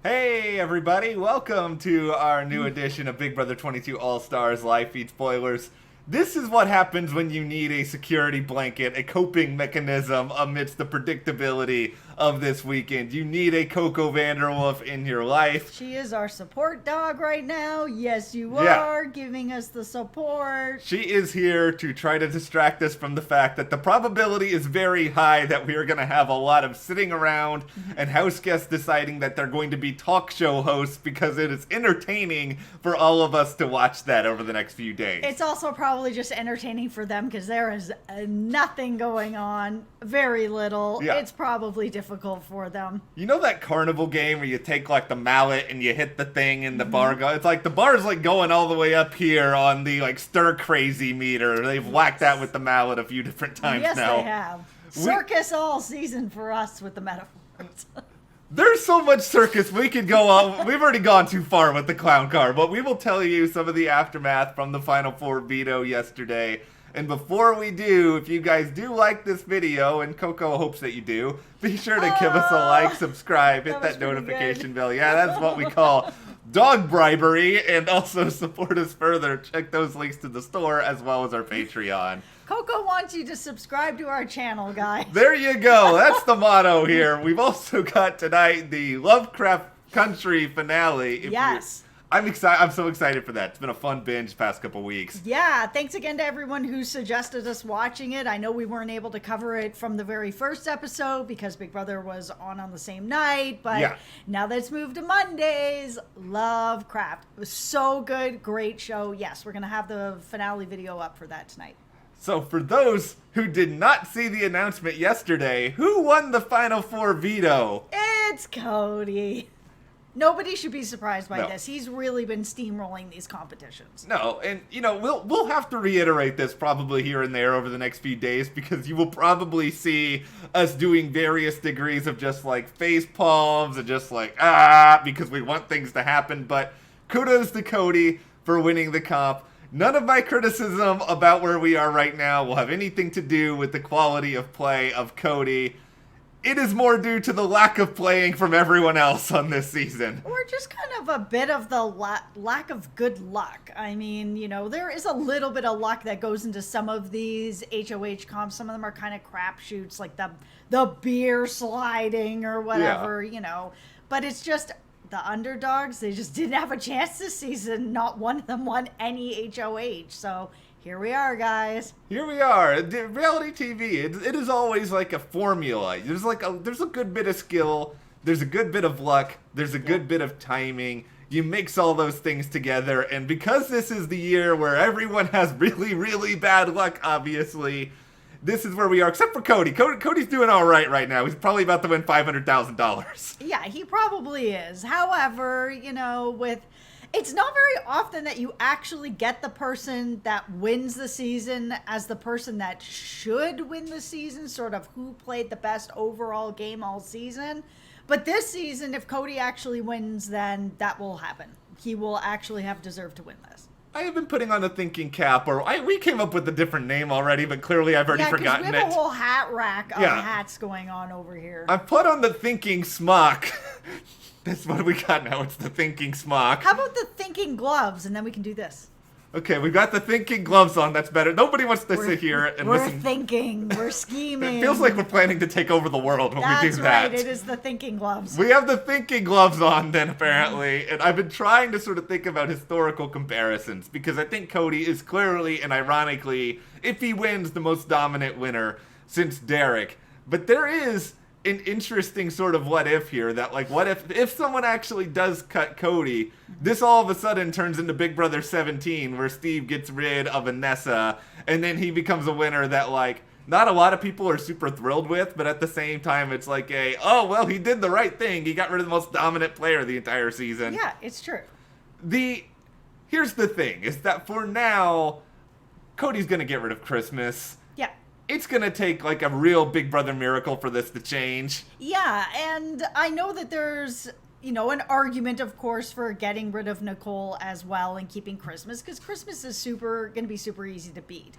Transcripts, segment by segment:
Hey everybody, welcome to our new edition of Big Brother 22 All-Stars Live Feed Spoilers. This is what happens when you need a security blanket, a coping mechanism amidst the predictability of this weekend. You need a Coco Vanderwolf in your life. She is our support dog right now. Yes, you Yeah. are giving us the support. She is here to try to distract us from the fact that the probability is very high that we are going to have a lot of sitting around and house guests deciding that they're going to be talk show hosts because it is entertaining for all of us to watch that over the next few days. It's also probably just entertaining for them because there is nothing going on, very little. Yeah. It's probably difficult for them. You know that carnival game where you take like the mallet and you hit the thing and the bar go? It's like the bar's like going all the way up here on the like stir crazy meter. They've whacked that with the mallet a few different times Yes, now. they have. Circus all season for us with the metaphors. There's so much circus we could go on. We've already gone too far with the clown car, but we will tell you some of the aftermath from the Final Four veto yesterday. And before we do, if you guys do like this video, and Coco hopes that you do, be sure to give us a like, subscribe, hit that notification bell. Yeah, that's what we call dog bribery. And also support us further. Check those links to the store as well as our Patreon. Coco wants you to subscribe to our channel, guys. There you go. That's the motto here. We've also got tonight the Lovecraft Country finale. Yes. I'm excited. I'm so excited for that. It's been a fun binge the past couple weeks. Yeah, thanks again to everyone who suggested us watching it. I know we weren't able to cover it from the very first episode because Big Brother was on the same night, but now that it's moved to Mondays, Lovecraft. It was so good, great show. Yes, we're going to have the finale video up for that tonight. So for those who did not see the announcement yesterday, who won the Final Four veto? It's Cody. Nobody should be surprised by No. this. He's really been steamrolling these competitions. No, and you know, we'll have to reiterate this probably here and there over the next few days because you will probably see us doing various degrees of just like face palms and just like because we want things to happen, but kudos to Cody for winning the comp. None of my criticism about where we are right now will have anything to do with the quality of play of Cody. It is more due to the lack of playing from everyone else on this season. Or just kind of a bit of the lack of good luck. I mean, you know, there is a little bit of luck that goes into some of these HOH comps. Some of them are kind of crapshoots, like the beer sliding or whatever, you know. But it's just the underdogs. They just didn't have a chance this season. Not one of them won any HOH. So here we are, guys. Here we are. Reality TV, it is always like a formula. There's a good bit of skill, there's a good bit of luck, there's a good bit of timing. You mix all those things together, and because this is the year where everyone has really, really bad luck, obviously, this is where we are, except for Cody. Cody's doing all right now. He's probably about to win $500,000. Yeah, he probably is. However, you know, it's not very often that you actually get the person that wins the season as the person that should win the season, sort of who played the best overall game all season. But this season, if Cody actually wins, then that will happen. He will actually have deserved to win this. I have been putting on a thinking cap, we came up with a different name already, but clearly I've already forgotten it. We have a whole hat rack of hats going on over here. I put on the thinking smock. That's what we got now. It's the thinking smock. How about the thinking gloves, and then we can do this. Okay, we got the thinking gloves on. That's better. Nobody wants to sit here and listen. We're thinking. We're scheming. It feels like we're planning to take over the world when we do that. That's right. It is the thinking gloves. We have the thinking gloves on then, apparently. And I've been trying to sort of think about historical comparisons because I think Cody is clearly and ironically, if he wins, the most dominant winner since Derek. But there is an interesting sort of what if here that like what if someone actually does cut Cody, this all of a sudden turns into Big Brother 17 where Steve gets rid of Anessa and then he becomes a winner that like not a lot of people are super thrilled with, but at the same time it's like he did the right thing. He got rid of the most dominant player the entire season. Yeah, it's true. Here's the thing is that for now Cody's gonna get rid of Christmas. Yeah. It's gonna take like a real Big Brother miracle for this to change. Yeah, and I know that there's, you know, an argument, of course, for getting rid of Nicole as well and keeping Christmas, because Christmas is gonna be super easy to beat.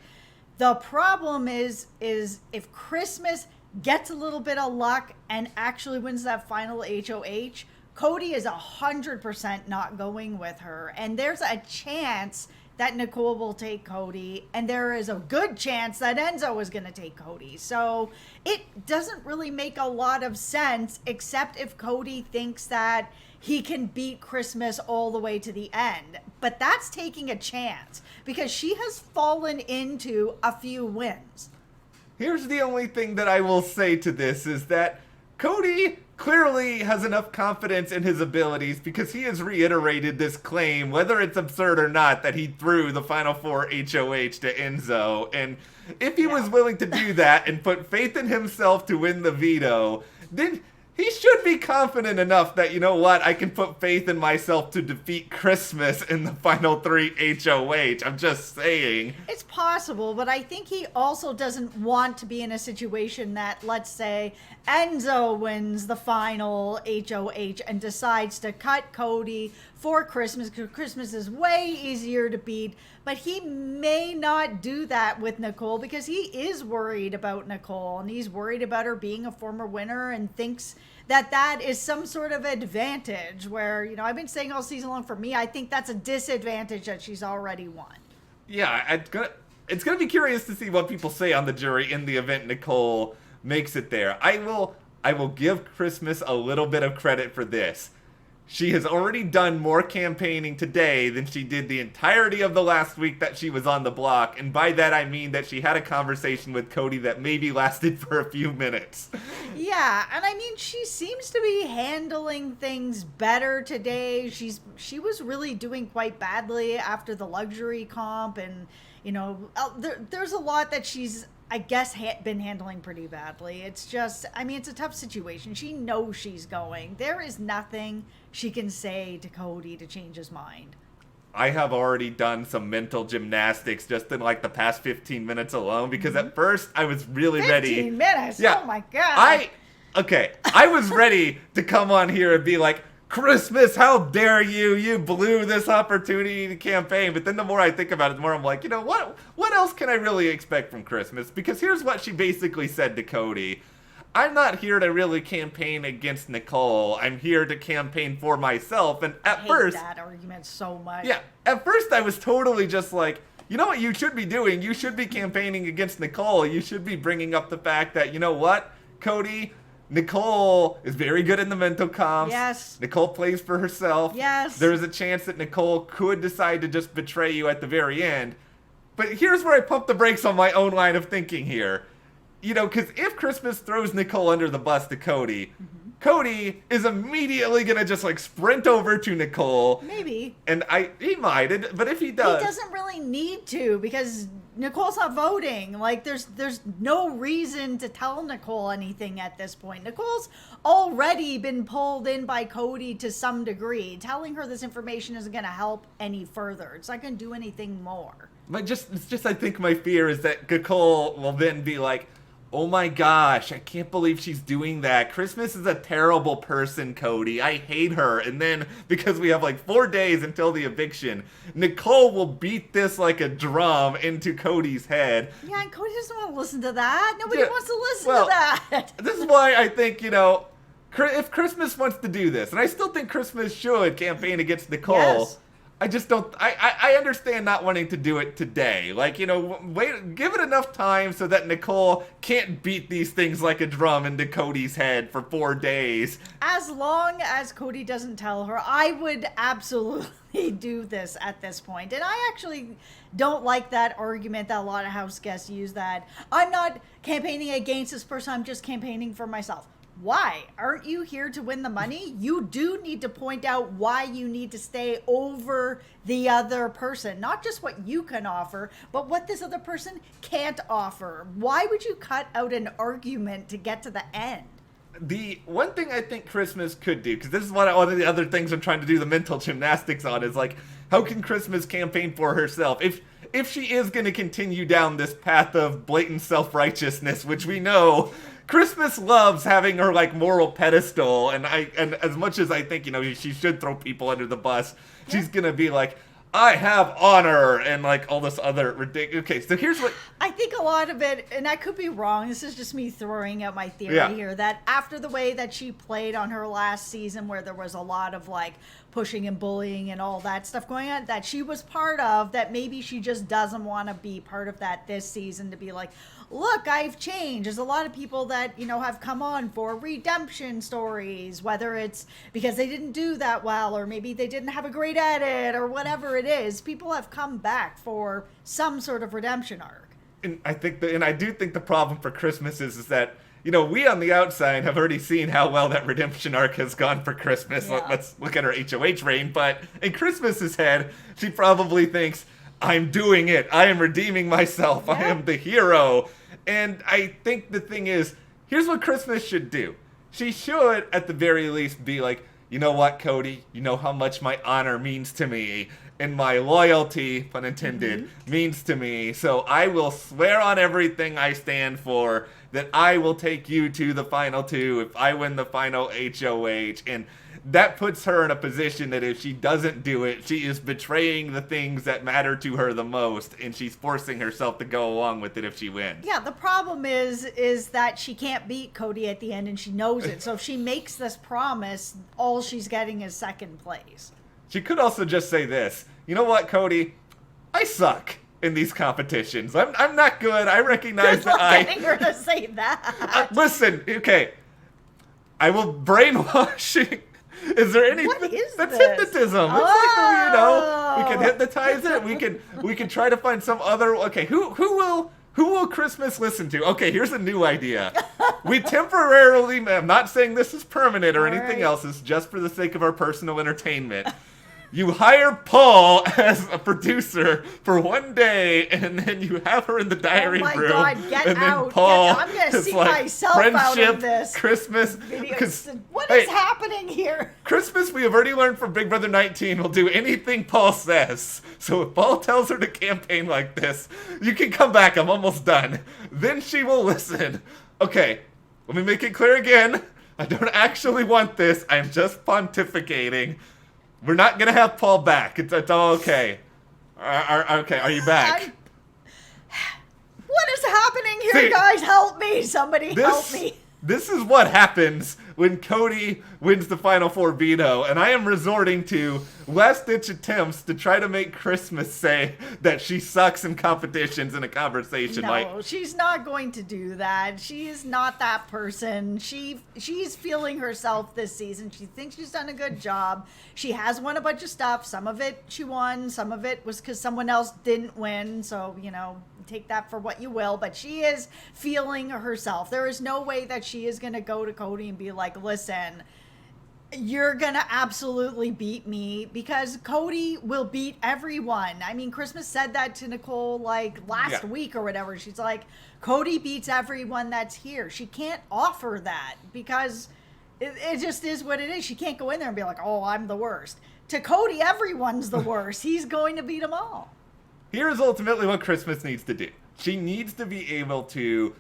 The problem is if Christmas gets a little bit of luck and actually wins that final HOH, Cody is 100% not going with her, and there's a chance that Nicole will take Cody, and there is a good chance that Enzo is going to take Cody. So it doesn't really make a lot of sense, except if Cody thinks that he can beat Christmas all the way to the end. But that's taking a chance, because she has fallen into a few wins. Here's the only thing that I will say to this is that Cody clearly has enough confidence in his abilities, because he has reiterated this claim, whether it's absurd or not, that he threw the Final Four HOH to Enzo. And if he was willing to do that and put faith in himself to win the veto, then he should be confident enough that, you know what, I can put faith in myself to defeat Christmas in the final 3 HOH. I'm just saying. It's possible, but I think he also doesn't want to be in a situation that, let's say, Enzo wins the final HOH and decides to cut Cody for Christmas, because Christmas is way easier to beat. But he may not do that with Nicole, because he is worried about Nicole, and he's worried about her being a former winner and thinks that that is some sort of advantage where, you know, I've been saying all season long, for me, I think that's a disadvantage that she's already won. Yeah, it's gonna be curious to see what people say on the jury in the event Nicole makes it there. I will give Christmas a little bit of credit for this. She has already done more campaigning today than she did the entirety of the last week that she was on the block. And by that, I mean that she had a conversation with Cody that maybe lasted for a few minutes. Yeah, and I mean, she seems to be handling things better today. She was really doing quite badly after the luxury comp, and, you know, there's a lot that she's, I guess, been handling pretty badly. It's just, I mean, it's a tough situation. She knows she's going. There is nothing she can say to Cody to change his mind. I have already done some mental gymnastics just in like the past 15 minutes alone, because at first I was really 15 ready. 15 minutes? Yeah, Oh my God. I was ready to come on here and be like, Christmas, how dare you? You blew this opportunity to campaign. But then the more I think about it, the more I'm like, you know, what else can I really expect from Christmas? Because here's what she basically said to Cody. I'm not here to really campaign against Nicole. I'm here to campaign for myself. And I hate that argument so much. Yeah, at first I was totally just like, you know what you should be doing? You should be campaigning against Nicole. You should be bringing up the fact that, you know what, Cody, Nicole is very good in the mental comps. Yes. Nicole plays for herself. Yes. There's a chance that Nicole could decide to just betray you at the very end. But here's where I pump the brakes on my own line of thinking here. You know, because if Christmas throws Nicole under the bus to Cody, Cody is immediately going to just like sprint over to Nicole. Maybe. And he might, but if he does. He doesn't really need to, because Nicole's not voting. Like, there's no reason to tell Nicole anything at this point. Nicole's already been pulled in by Cody to some degree. Telling her this information isn't going to help any further. It's not going to do anything more. But it's just I think my fear is that Nicole will then be like, oh my gosh, I can't believe she's doing that. Christmas is a terrible person, Cody. I hate her. And then, because we have like 4 days until the eviction, Nicole will beat this like a drum into Cody's head. Yeah, and Cody doesn't want to listen to that. Nobody Yeah, wants to listen well, to that. This is why I think, you know, if Christmas wants to do this, and I still think Christmas should campaign against Nicole. Yes. I just don't. I understand not wanting to do it today. Like, you know, give it enough time so that Nicole can't beat these things like a drum into Cody's head for 4 days. As long as Cody doesn't tell her, I would absolutely do this at this point. And I actually don't like that argument that a lot of house guests use, that I'm not campaigning against this person, I'm just campaigning for myself. Why? Aren't you here to win the money? You do need to point out why you need to stay over the other person. Not just what you can offer, but what this other person can't offer. Why would you cut out an argument to get to the end? The one thing I think Christmas could do, because this is one of the other things I'm trying to do the mental gymnastics on, is like, how can Christmas campaign for herself? If she is going to continue down this path of blatant self-righteousness, which we know Christmas loves having her like moral pedestal, and as much as I think, you know, she should throw people under the bus, she's gonna be like, I have honor and like all this other ridiculous. Okay, so here's what I think a lot of it, and I could be wrong, this is just me throwing out my theory Yeah. here, that after the way that she played on her last season, where there was a lot of like pushing and bullying and all that stuff going on, that she was part of, that maybe she just doesn't want to be part of that this season, to be like, look, I've changed. There's a lot of people that, have come on for redemption stories, whether it's because they didn't do that well, or maybe they didn't have a great edit, or whatever it is. People have come back for some sort of redemption arc. and I do think the problem for Christmas is that we on the outside have already seen how well that redemption arc has gone for Christmas. Yeah. Let's look at her HOH reign, but in Christmas's head, she probably thinks, I'm doing it. I am redeeming myself. I am the hero. And I think the thing is, here's what Christmas should do. She should, at the very least, be like, you know what, Cody? You know how much my honor means to me, and my loyalty, pun intended, means to me. So I will swear on everything I stand for that I will take you to the final two if I win the final HOH. And that puts her in a position that if she doesn't do it, she is betraying the things that matter to her the most, and she's forcing herself to go along with it if she wins. Yeah, the problem is that she can't beat Cody at the end, and she knows it. So if she makes this promise, all she's getting is second place. She could also just say this. You know what, Cody? I suck in these competitions. I'm not good. I recognize Good that luck getting her to say that. Listen, okay. I will brainwash. Is there any? What is that's this? hypnotism. It's like we can hypnotize it. We can try to find some other. Okay, who will Christmas listen to? Okay, here's a new idea. We temporarily. I'm not saying this is permanent or anything else. It's just for the sake of our personal entertainment. You hire Paul as a producer for one day, and then you have her in the diary room. Oh my God, get and out. then Paul I'm going to is see like myself out of this. Christmas. What is happening here? Christmas, we have already learned from Big Brother 19, will do anything Paul says. So if Paul tells her to campaign like this, you can come back, I'm almost done. Then she will listen. Okay, let me make it clear again. I don't actually want this. I'm just pontificating. We're not going to have Paul back. It's all okay. Okay, are you back? What is happening here, See, guys? Help me. Somebody help me. This is what happens when Cody wins the Final Four veto, and I am resorting to last-ditch attempts to try to make Christmas say that she sucks in competitions in a conversation. No, she's not going to do that. She is not that person. She's feeling herself this season. She thinks she's done a good job. She has won a bunch of stuff. Some of it she won. Some of it was because someone else didn't win. So, take that for what you will. But she is feeling herself. There is no way that she is going to go to Cody and be like, listen, you're going to absolutely beat me, because Cody will beat everyone. I mean, Christmas said that to Nicole last week or whatever. She's like, Cody beats everyone that's here. She can't offer that because it just is what it is. She can't go in there and be like, oh, I'm the worst. To Cody, everyone's the worst. He's going to beat them all. Here's ultimately what Christmas needs to do. She needs to be able to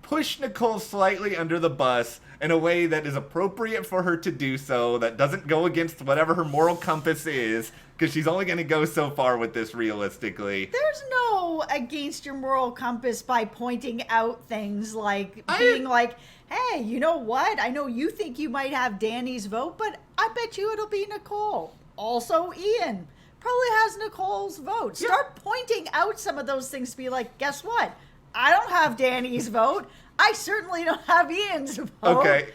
push Nicole slightly under the bus in a way that is appropriate for her to do so, that doesn't go against whatever her moral compass is, because she's only going to go so far with this realistically. There's no against your moral compass by pointing out things like being like, hey, you know what? I know you think you might have Danny's vote, but I bet you it'll be Nicole. Also, Ian probably has Nicole's vote. Start pointing out some of those things to be like, guess what? I don't have Danny's vote. I certainly don't have Ian's vote. Okay.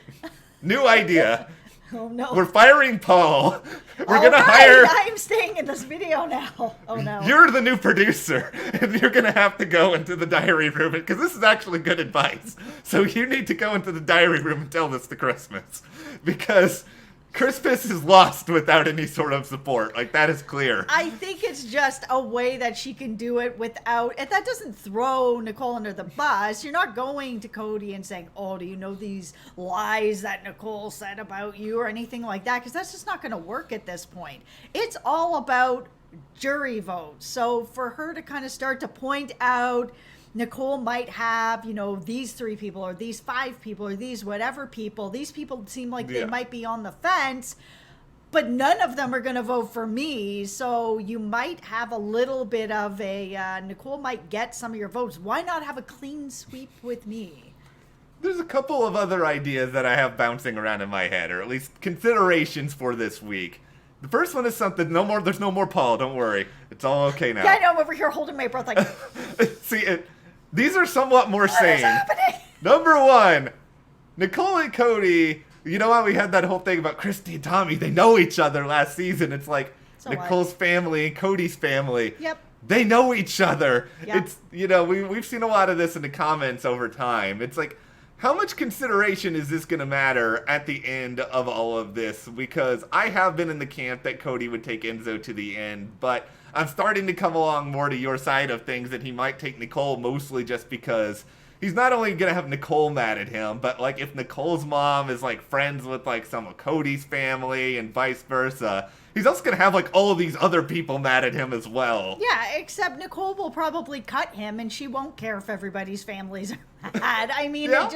New idea. Oh, no. We're firing Paul. We're All going to right, hire... I'm staying in this video now. Oh, no. You're the new producer, and you're going to have to go into the diary room, because this is actually good advice. So you need to go into the diary room and tell this to Christmas, because Christmas is lost without any sort of support. Like, that is clear. I think it's just a way that she can do it without, and that doesn't throw Nicole under the bus. You're not going to Cody and saying, oh, do you know these lies that Nicole said about you or anything like that? Because that's just not going to work at this point. It's all about jury votes. So for her to kind of start to point out, Nicole might have, these 3 people or these 5 people or these whatever people. These people seem like they might be on the fence, but none of them are going to vote for me. So you might have a little bit of a Nicole might get some of your votes. Why not have a clean sweep with me? There's a couple of other ideas that I have bouncing around in my head, or at least considerations for this week. The first one is something, there's no more Paul, don't worry. It's all okay now. Yeah, I know, I'm over here holding my breath like, See, these are somewhat more what sane. is happening? Number one, Nicole and Cody, you know how we had that whole thing about Christy and Tommy, they know each other last season. It's like So Nicole's what? family and Cody's family. Yep. They know each other. Yep. It's, we've seen a lot of this in the comments over time. It's like, how much consideration is this going to matter at the end of all of this? Because I have been in the camp that Cody would take Enzo to the end, but I'm starting to come along more to your side of things that he might take Nicole, mostly just because he's not only going to have Nicole mad at him, but like if Nicole's mom is like friends with like some of Cody's family and vice versa, he's also going to have like all of these other people mad at him as well. Yeah, except Nicole will probably cut him and she won't care if everybody's families are mad. I mean, Yeah.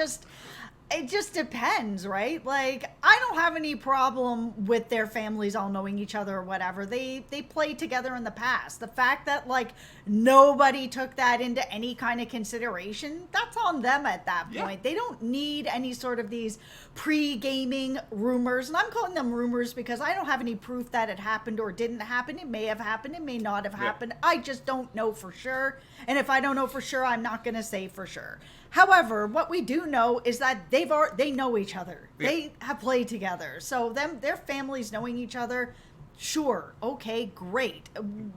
it just depends, right? Like, I don't have any problem with their families all knowing each other or whatever. They played together in the past. The fact that, like, nobody took that into any kind of consideration, that's on them at that point. Yeah. They don't need any sort of these pre-gaming rumors. And I'm calling them rumors because I don't have any proof that it happened or didn't happen. It may have happened. It may not have happened. I just don't know for sure. And if I don't know for sure, I'm not going to say for sure. However, what we do know is that they know each other. Yeah. They have played together. So their families knowing each other, sure, okay, great.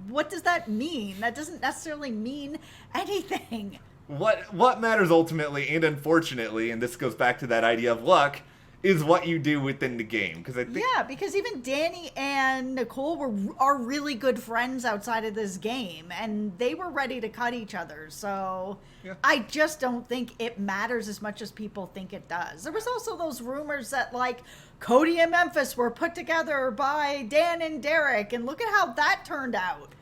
What does that mean? That doesn't necessarily mean anything. What matters ultimately, and unfortunately, and this goes back to that idea of luck, is what you do within the game. Because I think Yeah, because even Danny and Nicole are really good friends outside of this game, and they were ready to cut each other. So Yeah. I just don't think it matters as much as people think it does. There was also those rumors that like Cody and Memphis were put together by Dan and Derek, and look at how that turned out.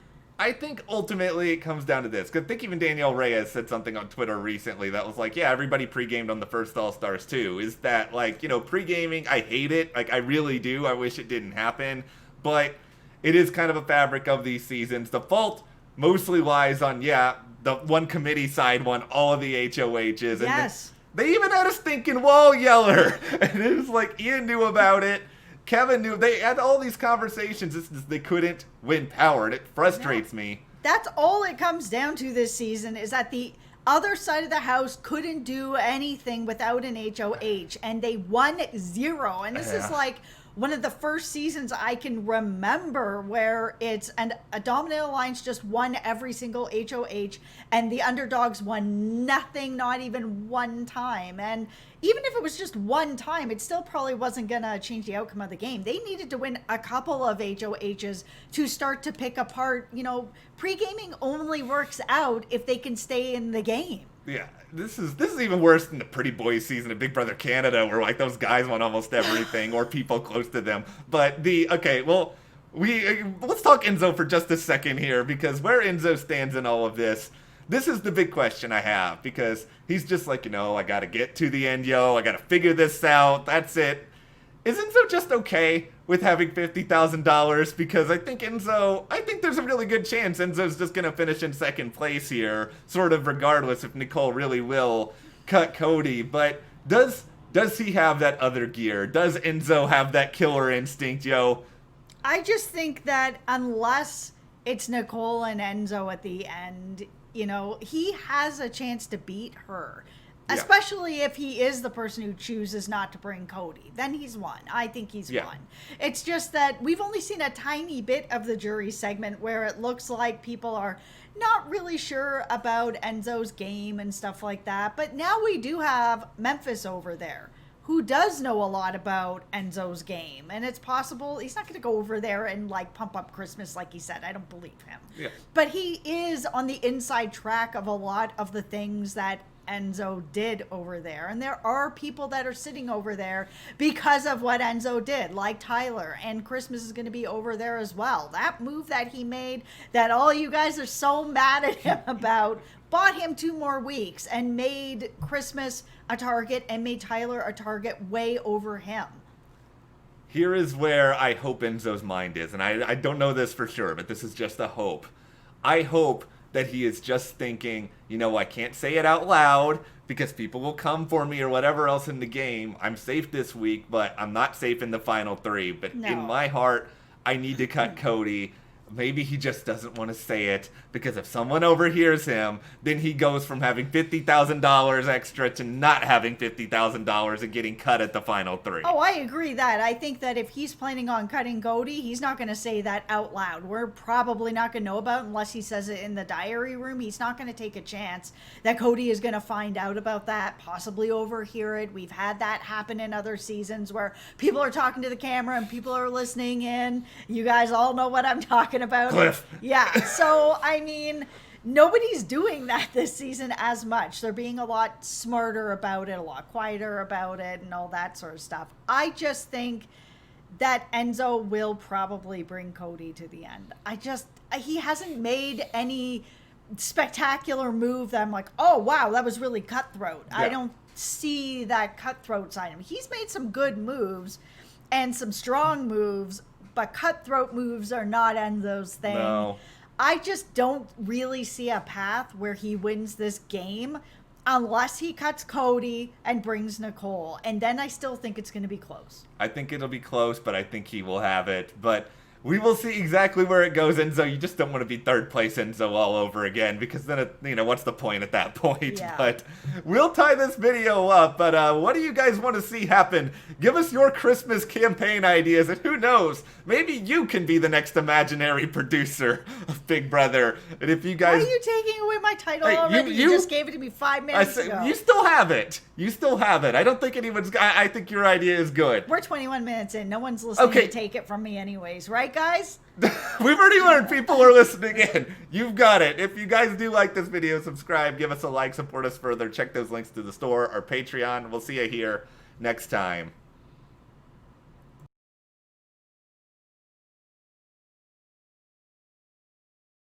I think ultimately it comes down to this. Because I think even Danielle Reyes said something on Twitter recently that was like, yeah, everybody pre-gamed on the first All-Stars too. Is that, like, pre-gaming, I hate it. Like, I really do. I wish it didn't happen. But it is kind of a fabric of these seasons. The fault mostly lies on, the one committee side won all of the HOHs. And Yes. they even had a stinking wall yeller. And it was like, Ian knew about it. Kevin knew. They had all these conversations. They couldn't win power, and it frustrates me. That's all it comes down to this season, is that the other side of the house couldn't do anything without an HOH, and they won 0. And this is Yeah. like one of the first seasons I can remember where a dominant alliance just won every single HOH, and the underdogs won nothing, not even one time. And even if it was just one time, it still probably wasn't going to change the outcome of the game. They needed to win a couple of HOHs to start to pick apart. Pre-gaming only works out if they can stay in the game. Yeah, this is even worse than the Pretty Boys season of Big Brother Canada, where like those guys won almost everything, or people close to them. But let's talk Enzo for just a second here, because where Enzo stands in all of this. This is the big question I have, because he's just like, I gotta get to the end, I gotta figure this out, that's it. Is Enzo just okay with having $50,000? Because I think there's a really good chance Enzo's just gonna finish in second place here, sort of regardless if Nicole really will cut Cody. But does he have that other gear? Does Enzo have that killer instinct, yo? I just think that unless it's Nicole and Enzo at the end, he has a chance to beat her. Yeah. Especially if he is the person who chooses not to bring Cody. Then he's won. I think he's won. It's just that we've only seen a tiny bit of the jury segment where it looks like people are not really sure about Enzo's game and stuff like that. But now we do have Memphis over there, who does know a lot about Enzo's game. And it's possible he's not going to go over there and like pump up Christmas like he said. I don't believe him. Yeah. But he is on the inside track of a lot of the things that Enzo did over there. And there are people that are sitting over there because of what Enzo did, like Tyler. And Christmas is going to be over there as well. That move that he made that all you guys are so mad at him about bought him 2 more weeks and made Christmas a target and made Tyler a target way over him. Here is where I hope Enzo's mind is, and I don't know this for sure, but this is just a hope. I hope that he is just thinking, I can't say it out loud because people will come for me or whatever else in the game. I'm safe this week, but I'm not safe in the final 3. But in my heart, I need to cut Cody. Maybe he just doesn't want to say it, because if someone overhears him, then he goes from having $50,000 extra to not having $50,000 and getting cut at the final 3. Oh, I agree that. I think that if he's planning on cutting Cody, he's not going to say that out loud. We're probably not going to know about it unless he says it in the diary room. He's not going to take a chance that Cody is going to find out about that, possibly overhear it. We've had that happen in other seasons where people are talking to the camera and people are listening in. You guys all know what I'm talking about. Cliff. Yeah, so I mean, nobody's doing that this season as much. They're being a lot smarter about it, a lot quieter about it, and all that sort of stuff. I just think that Enzo will probably bring Cody to the end. He hasn't made any spectacular move that I'm like, oh wow, that was really cutthroat. Yeah. I don't see that cutthroat side of him. He's made some good moves and some strong moves, but cutthroat moves are not Enzo's thing. No. I just don't really see a path where he wins this game unless he cuts Cody and brings Nicole. And then I still think it's going to be close. I think it'll be close, but I think he will have it. But we will see exactly where it goes, Enzo. You just don't want to be third place Enzo all over again, because then, what's the point at that point? Yeah. But we'll tie this video up. But what do you guys want to see happen? Give us your Christmas campaign ideas, and who knows, maybe you can be the next imaginary producer of Big Brother. And if you guys... Why are you taking away my title already? You just gave it to me 5 minutes ago. You still have it. You still have it. I don't think anyone's... I think your idea is good. We're 21 minutes in. No one's listening to take it from me anyways, right, guys? We've already learned people are listening in. You've got it. If you guys do like this video, subscribe, give us a like, support us further. Check those links to the store or Patreon. We'll see you here next time.